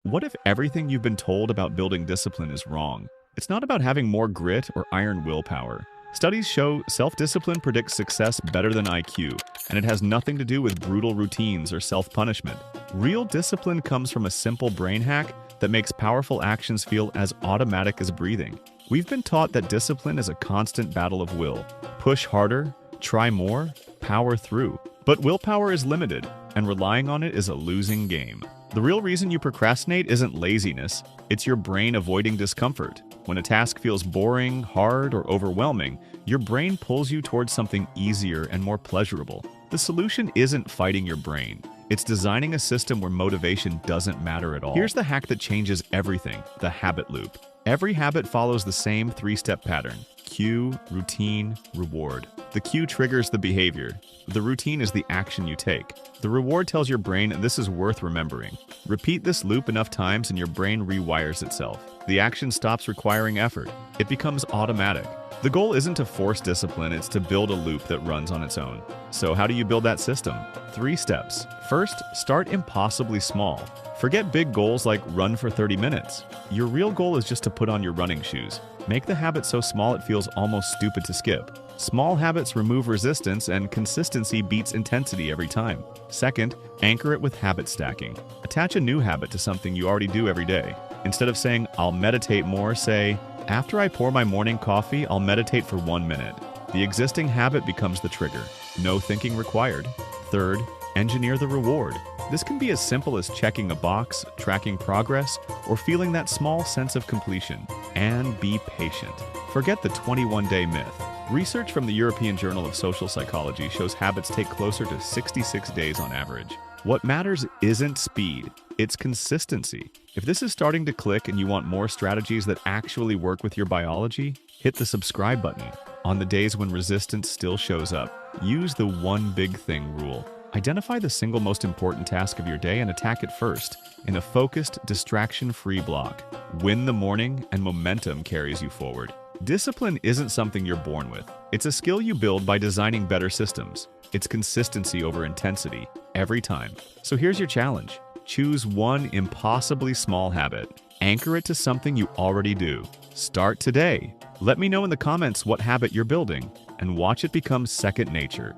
What if everything you've been told about building discipline is wrong? It's not about having more grit or iron willpower. Studies show self-discipline predicts success better than IQ, and it has nothing to do with brutal routines or self-punishment. Real discipline comes from a simple brain hack that makes powerful actions feel as automatic as breathing. We've been taught that discipline is a constant battle of will. Push harder, try more, power through. But willpower is limited, and relying on it is a losing game. The real reason you procrastinate isn't laziness, it's your brain avoiding discomfort. When a task feels boring, hard, or overwhelming, your brain pulls you towards something easier and more pleasurable. The solution isn't fighting your brain. It's designing a system where motivation doesn't matter at all. Here's the hack that changes everything, the habit loop. Every habit follows the same three-step pattern: cue, routine, reward. The cue triggers the behavior. The routine is the action you take. The reward tells your brain this is worth remembering. Repeat this loop enough times and your brain rewires itself. The action stops requiring effort. It becomes automatic. The goal isn't to force discipline, it's to build a loop that runs on its own. So how do you build that system? 3 steps. First, start impossibly small. Forget big goals like run for 30 minutes. Your real goal is just to put on your running shoes. Make the habit so small it feels almost stupid to skip. Small habits remove resistance, and consistency beats intensity every time. Second, anchor it with habit stacking. Attach a new habit to something you already do every day. Instead of saying, "I'll meditate more," say, "After I pour my morning coffee, I'll meditate for 1 minute." The existing habit becomes the trigger. No thinking required. Third, engineer the reward. This can be as simple as checking a box, tracking progress, or feeling that small sense of completion. And be patient. Forget the 21-day myth. Research from the European Journal of Social Psychology shows habits take closer to 66 days on average. What matters isn't speed, it's consistency. If this is starting to click and you want more strategies that actually work with your biology, hit the subscribe button. On the days when resistance still shows up, use the one big thing rule. Identify the single most important task of your day and attack it first, in a focused, distraction-free block. Win the morning, and momentum carries you forward. Discipline isn't something you're born with. It's a skill you build by designing better systems. It's consistency over intensity, every time. So here's your challenge. Choose one impossibly small habit. Anchor it to something you already do. Start today. Let me know in the comments what habit you're building, and watch it become second nature.